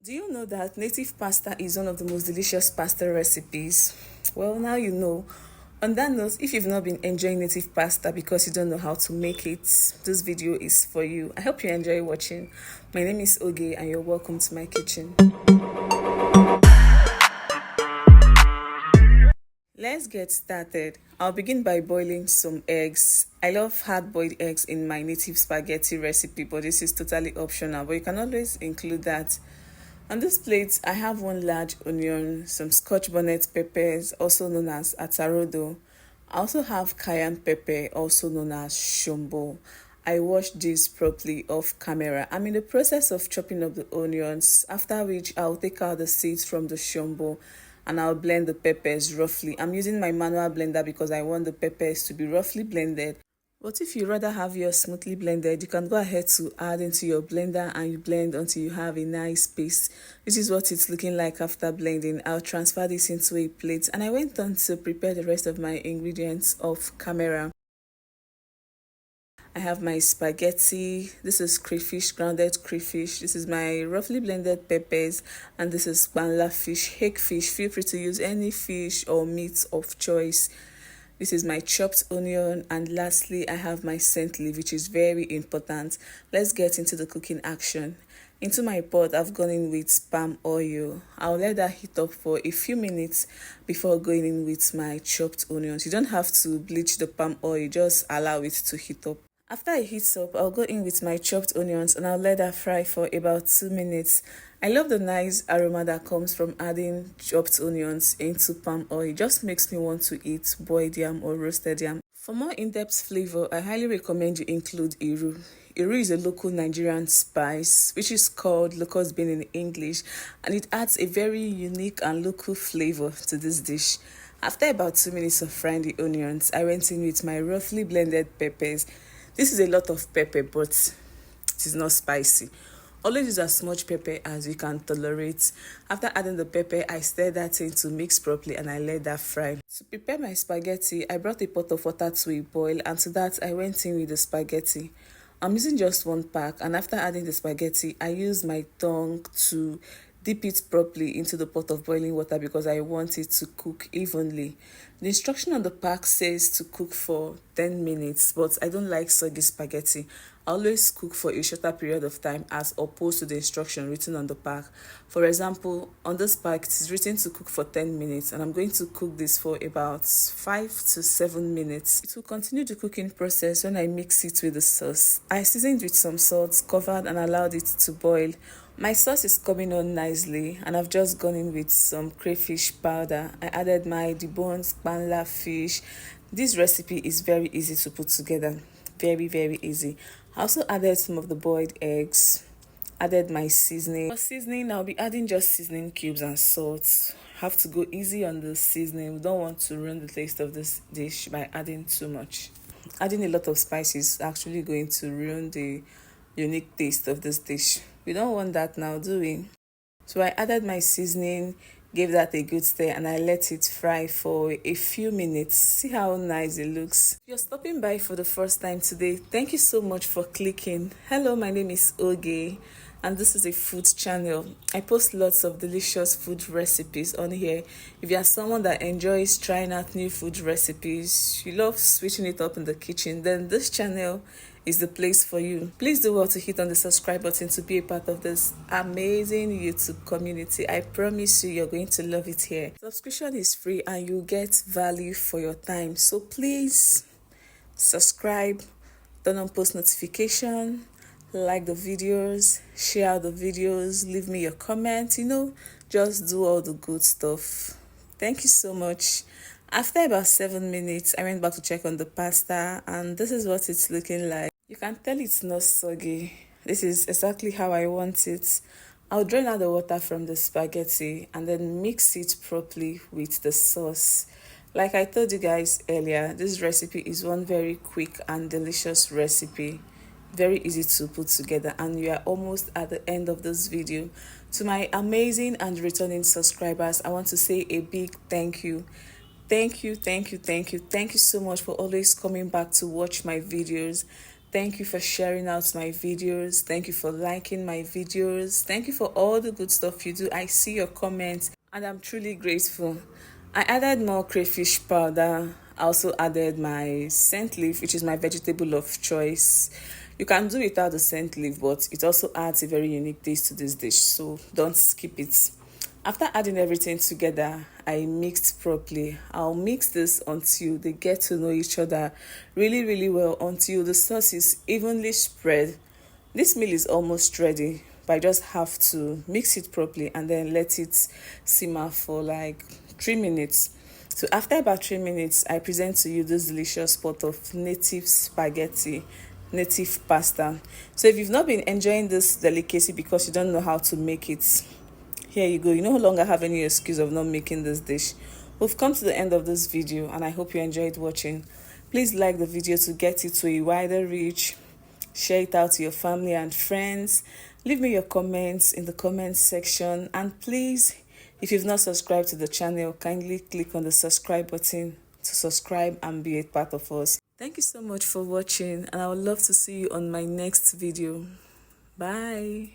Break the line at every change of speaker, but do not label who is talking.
Do you know that native pasta is one of the most delicious pasta recipes? Well, now you know. On that note, if you've not been enjoying native pasta because you don't know how to make it, this video is for you. I hope you enjoy watching. My name is Oge and you're welcome to my kitchen. Let's get started. I'll begin by boiling some eggs. I love hard-boiled eggs in my native spaghetti recipe, but this is totally optional, but you can always include that. On this plate, I have one large onion, some scotch bonnet peppers, also known as atarodo. I also have cayenne pepper, also known as shombo. I washed this properly off camera. I'm in the process of chopping up the onions, after which I'll take out the seeds from the shombo and I'll blend the peppers roughly. I'm using my manual blender because I want the peppers to be roughly blended. But if you rather have yours smoothly blended, you can go ahead to add into your blender and you blend until you have a nice paste. This is what it's looking like after blending. I'll transfer this into a plate and I went on to prepare the rest of my ingredients off camera. I have my spaghetti. This is crayfish, grounded crayfish. This is my roughly blended peppers, and this is panla fish, hake fish. Feel free to use any fish or meat of choice. This is my chopped onion, and lastly I have my scent leaf, which is very important. Let's get into the cooking action. Into my pot, I've gone in with palm oil. I'll let that heat up for a few minutes before going in with my chopped onions. You don't have to bleach the palm oil, just allow it to heat up. After it heats up, I'll go in with my chopped onions and I'll let that fry for about 2 minutes. I love the nice aroma that comes from adding chopped onions into palm oil. It just makes me want to eat boiled yam or roasted yam. For more in-depth flavor, I highly recommend you include iru. Iru is a local Nigerian spice, which is called locust bean in English, and it adds a very unique and local flavor to this dish. After about 2 minutes of frying the onions, I went in with my roughly blended peppers. This is a lot of pepper, but it is not spicy. Always use as much pepper as you can tolerate. After adding the pepper, I stir that in to mix properly and I let that fry. To prepare my spaghetti, I brought a pot of water to a boil, and to that I went in with the spaghetti. I'm using just one pack, and after adding the spaghetti, I use my tongue to dip it properly into the pot of boiling water because I want it to cook evenly. The instruction on the pack says to cook for 10 minutes, but I don't like soggy spaghetti. I always cook for a shorter period of time as opposed to the instruction written on the pack. For example, on this pack, it is written to cook for 10 minutes, and I'm going to cook this for about 5 to 7 minutes. It will continue the cooking process when I mix it with the sauce. I seasoned with some salt, covered and allowed it to boil. My sauce is coming on nicely, and I've just gone in with some crayfish powder. I added my deboned panla fish. This recipe is very easy to put together. Very easy. I also added some of the boiled eggs. Added my seasoning. For seasoning, I'll be adding just seasoning cubes and salt. Have to go easy on the seasoning. We don't want to ruin the taste of this dish by adding too much. Adding a lot of spices is actually going to ruin the unique taste of this dish. We don't want that now, do we? So I added my seasoning, gave that a good stir, and I let it fry for a few minutes. See how nice it looks. If you're stopping by for the first time today, thank you so much for clicking. Hello, my name is Oge, and this is a food channel. I post lots of delicious food recipes on here. If you are someone that enjoys trying out new food recipes, you love switching it up in the kitchen, then this channel is the place for you. Please do well to hit on the subscribe button to be a part of this amazing YouTube community. I promise you're going to love it here. Subscription is free and you get value for your time. So please subscribe, turn on post notification, like the videos, share the videos, leave me your comment, just do all the good stuff. Thank you so much. After about 7 minutes, I went back to check on the pasta, and this is what it's looking like. You can tell it's not soggy. This is exactly how I want it. I'll drain out the water from the spaghetti and then mix it properly with the sauce. Like I told you guys earlier, this recipe is one very quick and delicious recipe. Very easy to put together, and you are almost at the end of this video. To my amazing and returning subscribers, I want to say a big thank you. Thank you so much for always coming back to watch my videos. Thank you for sharing out my videos. Thank you for liking my videos. Thank you for all the good stuff you do. I see your comments and I'm truly grateful. I added more crayfish powder. I also added my scent leaf, which is my vegetable of choice. You can do without the scent leaf, but it also adds a very unique taste to this dish, so don't skip it. After adding everything together, I mixed properly. I'll mix this until they get to know each other really, really well, until the sauce is evenly spread. This meal is almost ready, but I just have to mix it properly and then let it simmer for like 3 minutes. So after about 3 minutes, I present to you this delicious pot of native spaghetti, native pasta. So if you've not been enjoying this delicacy because you don't know how to make it, here you go. You no longer have any excuse of not making this dish. We've come to the end of this video and I hope you enjoyed watching. Please like the video to get it to a wider reach. Share it out to your family and friends. Leave me your comments in the comments section, and please, if you've not subscribed to the channel, kindly click on the subscribe button to subscribe and be a part of us. Thank you so much for watching, and I would love to see you on my next video. Bye.